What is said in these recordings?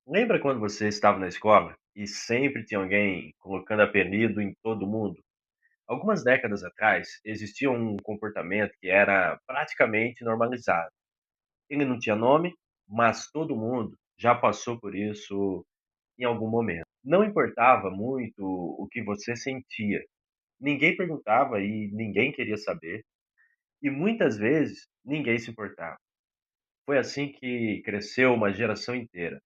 Lembra quando você estava na escola e sempre tinha alguém colocando apelido em todo mundo? Algumas décadas atrás, existia um comportamento que era praticamente normalizado. Ele não tinha nome, mas todo mundo já passou por isso em algum momento. Não importava muito o que você sentia, ninguém perguntava e ninguém queria saber, e muitas vezes ninguém se importava. Foi assim que cresceu uma geração inteira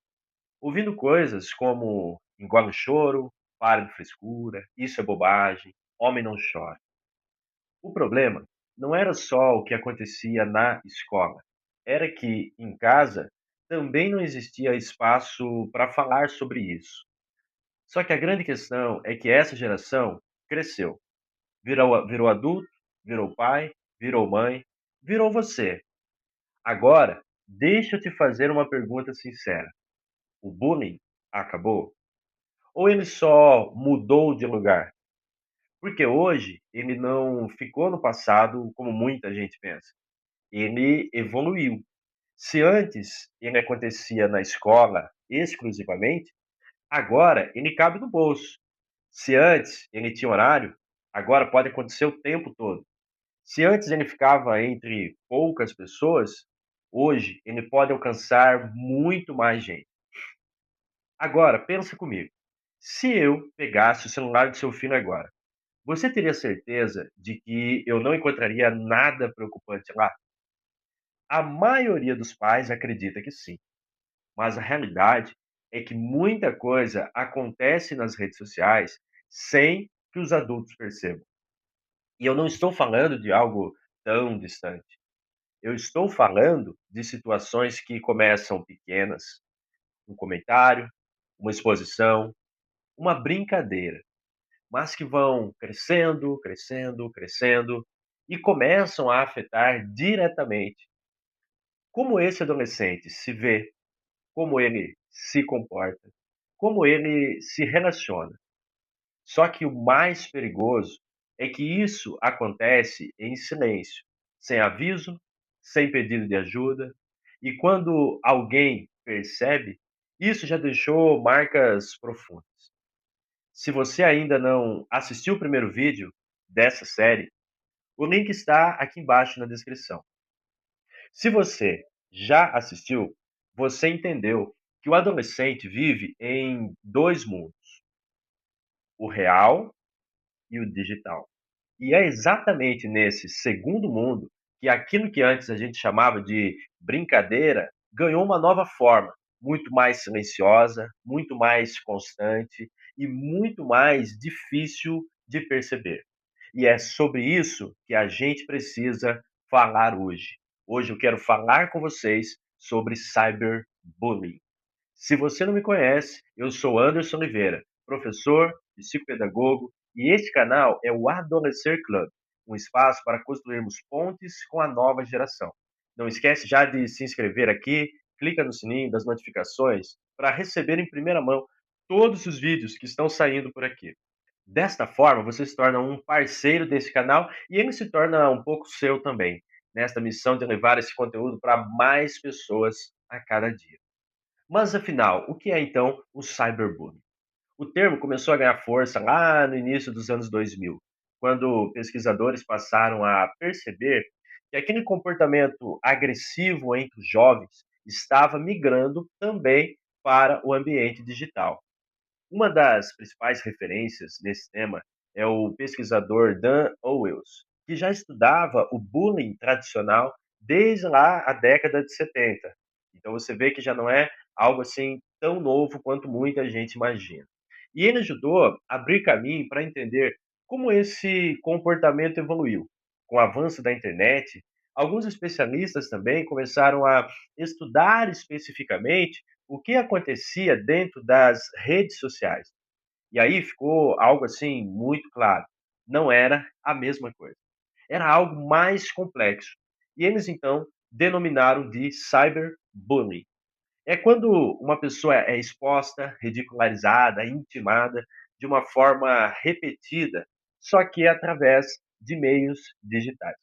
ouvindo coisas como engole o choro, pare de frescura, isso é bobagem, homem não chora. O problema não era só o que acontecia na escola, era que em casa também não existia espaço para falar sobre isso. Só que a grande questão é que essa geração cresceu, virou adulto, virou pai, virou mãe, virou você. Agora, deixa eu te fazer uma pergunta sincera: o bullying acabou? Ou ele só mudou de lugar? Porque hoje ele não ficou no passado como muita gente pensa. Ele evoluiu. Se antes ele acontecia na escola exclusivamente, agora ele cabe no bolso. Se antes ele tinha horário, agora pode acontecer o tempo todo. Se antes ele ficava entre poucas pessoas, hoje ele pode alcançar muito mais gente. Agora, pensa comigo. Se eu pegasse o celular do seu filho agora, você teria certeza de que eu não encontraria nada preocupante lá? A maioria dos pais acredita que sim, mas a realidade é que muita coisa acontece nas redes sociais sem que os adultos percebam. E eu não estou falando de algo tão distante. Eu estou falando de situações que começam pequenas, um comentário, uma exposição, uma brincadeira, mas que vão crescendo, crescendo, crescendo e começam a afetar diretamente como esse adolescente se vê, como ele se comporta, como ele se relaciona. Só que o mais perigoso é que isso acontece em silêncio, sem aviso, sem pedido de ajuda, e quando alguém percebe, isso já deixou marcas profundas. Se você ainda não assistiu o primeiro vídeo dessa série, o link está aqui embaixo na descrição. Se você já assistiu, você entendeu que o adolescente vive em dois mundos, o real e o digital. E é exatamente nesse segundo mundo que aquilo que antes a gente chamava de brincadeira ganhou uma nova forma, muito mais silenciosa, muito mais constante e muito mais difícil de perceber. E é sobre isso que a gente precisa falar hoje. Hoje eu quero falar com vocês sobre cyberbullying. Se você não me conhece, eu sou Anderson Oliveira, professor, psicopedagogo, e este canal é o Adolescer Club, um espaço para construirmos pontes com a nova geração. Não esquece já de se inscrever aqui, clica no sininho das notificações para receber em primeira mão todos os vídeos que estão saindo por aqui. Desta forma, você se torna um parceiro desse canal e ele se torna um pouco seu também, nesta missão de levar esse conteúdo para mais pessoas a cada dia. Mas afinal, o que é então o cyberbullying? O termo começou a ganhar força lá no início dos anos 2000, quando pesquisadores passaram a perceber que aquele comportamento agressivo entre os jovens estava migrando também para o ambiente digital. Uma das principais referências nesse tema é o pesquisador Dan Owens, que já estudava o bullying tradicional desde lá a década de 70. Então você vê que já não é algo assim tão novo quanto muita gente imagina. E ele ajudou a abrir caminho para entender como esse comportamento evoluiu. Com o avanço da internet, alguns especialistas também começaram a estudar especificamente o que acontecia dentro das redes sociais. E aí ficou algo assim muito claro. Não era a mesma coisa. Era algo mais complexo. E eles então denominaram de cyberbullying. É quando uma pessoa é exposta, ridicularizada, intimada de uma forma repetida, só que através de meios digitais.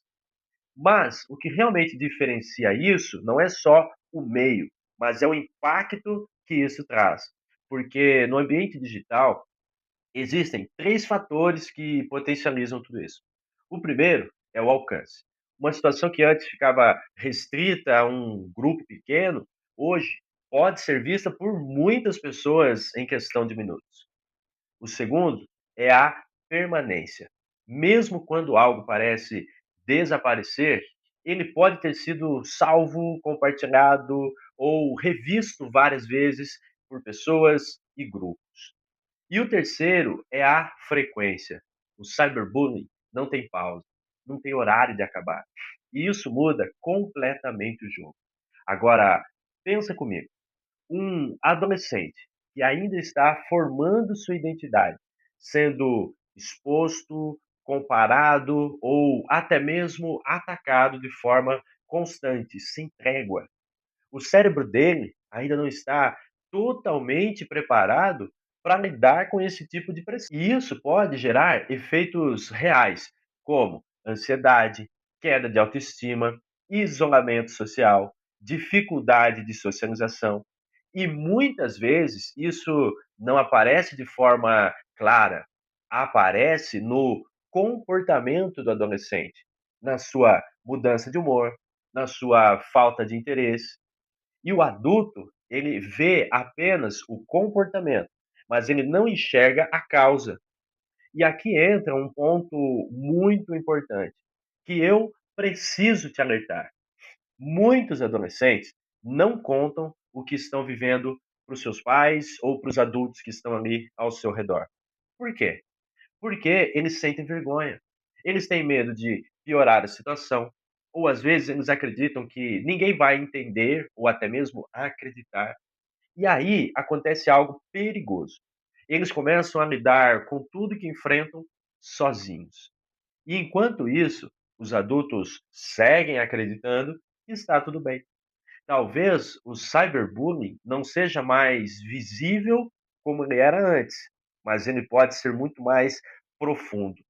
Mas o que realmente diferencia isso não é só o meio, mas é o impacto que isso traz. Porque no ambiente digital existem 3 fatores que potencializam tudo isso. O primeiro é o alcance. Uma situação que antes ficava restrita a um grupo pequeno, hoje pode ser vista por muitas pessoas em questão de minutos. O segundo é a permanência. Mesmo quando algo parece desaparecer, ele pode ter sido salvo, compartilhado ou revisto várias vezes por pessoas e grupos. E o terceiro é a frequência. O cyberbullying não tem pausa, não tem horário de acabar. E isso muda completamente o jogo. Agora, pensa comigo, um adolescente que ainda está formando sua identidade, sendo exposto, comparado ou até mesmo atacado de forma constante, sem trégua. O cérebro dele ainda não está totalmente preparado para lidar com esse tipo de pressão. E isso pode gerar efeitos reais, como ansiedade, queda de autoestima, isolamento social, dificuldade de socialização. E muitas vezes isso não aparece de forma clara, aparece no comportamento do adolescente, na sua mudança de humor, na sua falta de interesse. E o adulto, ele vê apenas o comportamento, mas ele não enxerga a causa. E aqui entra um ponto muito importante, que eu preciso te alertar. Muitos adolescentes não contam o que estão vivendo para os seus pais ou para os adultos que estão ali ao seu redor. Por quê? Porque eles sentem vergonha. Eles têm medo de piorar a situação, ou às vezes eles acreditam que ninguém vai entender ou até mesmo acreditar. E aí acontece algo perigoso. Eles começam a lidar com tudo que enfrentam sozinhos. E enquanto isso, os adultos seguem acreditando que está tudo bem. Talvez o cyberbullying não seja mais visível como ele era antes, mas ele pode ser muito mais profundo,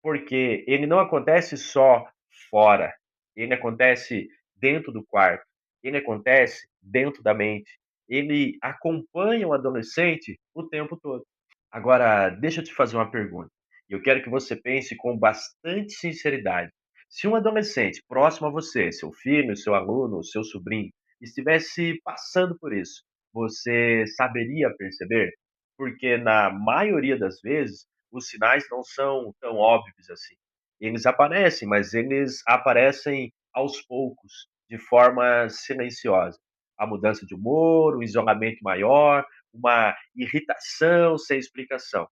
porque ele não acontece só fora, ele acontece dentro do quarto, ele acontece dentro da mente, ele acompanha o adolescente o tempo todo. Agora, deixa eu te fazer uma pergunta. E eu quero que você pense com bastante sinceridade. Se um adolescente próximo a você, seu filho, seu aluno, seu sobrinho, estivesse passando por isso, você saberia perceber? Porque na maioria das vezes, os sinais não são tão óbvios assim. Eles aparecem, mas eles aparecem aos poucos, de forma silenciosa. A mudança de humor, o isolamento maior, uma irritação sem explicação.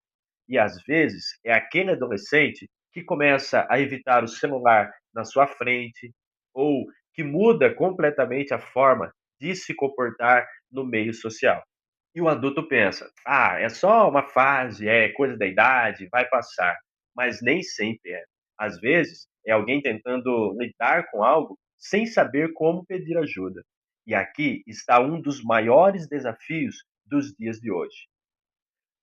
E às vezes é aquele adolescente que começa a evitar o celular na sua frente ou que muda completamente a forma de se comportar no meio social. E o adulto pensa: ah, é só uma fase, é coisa da idade, vai passar. Mas nem sempre é. Às vezes é alguém tentando lidar com algo sem saber como pedir ajuda. E aqui está um dos maiores desafios dos dias de hoje.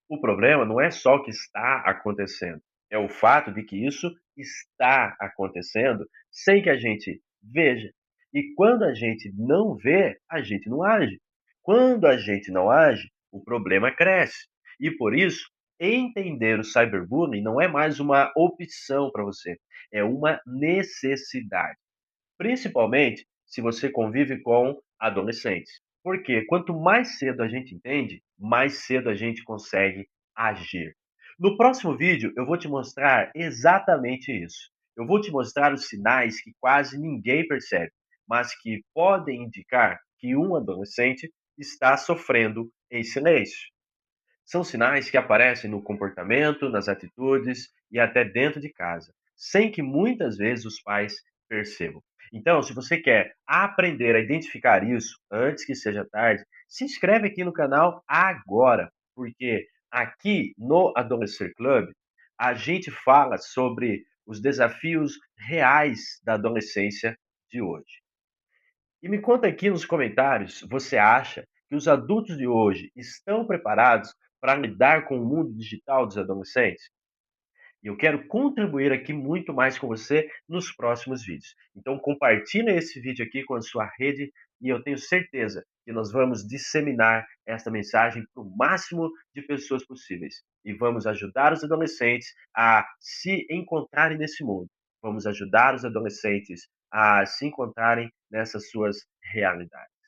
O problema não é só o que está acontecendo, é o fato de que isso está acontecendo sem que a gente veja. E quando a gente não vê, a gente não age. Quando a gente não age, o problema cresce. E por isso, entender o cyberbullying não é mais uma opção para você, é uma necessidade. Principalmente se você convive com adolescentes. Porque quanto mais cedo a gente entende, mais cedo a gente consegue agir. No próximo vídeo, eu vou te mostrar exatamente isso. Eu vou te mostrar os sinais que quase ninguém percebe, mas que podem indicar que um adolescente está sofrendo em silêncio. São sinais que aparecem no comportamento, nas atitudes e até dentro de casa, sem que muitas vezes os pais percebam. Então, se você quer aprender a identificar isso antes que seja tarde, se inscreve aqui no canal agora, porque aqui no Adolescer Club a gente fala sobre os desafios reais da adolescência de hoje. E me conta aqui nos comentários, você acha que os adultos de hoje estão preparados para lidar com o mundo digital dos adolescentes? E eu quero contribuir aqui muito mais com você nos próximos vídeos. Então compartilha esse vídeo aqui com a sua rede e eu tenho certeza que nós vamos disseminar esta mensagem para o máximo de pessoas possíveis. E vamos ajudar os adolescentes a se encontrarem nesse mundo. Vamos ajudar os adolescentes a se encontrarem nessas suas realidades.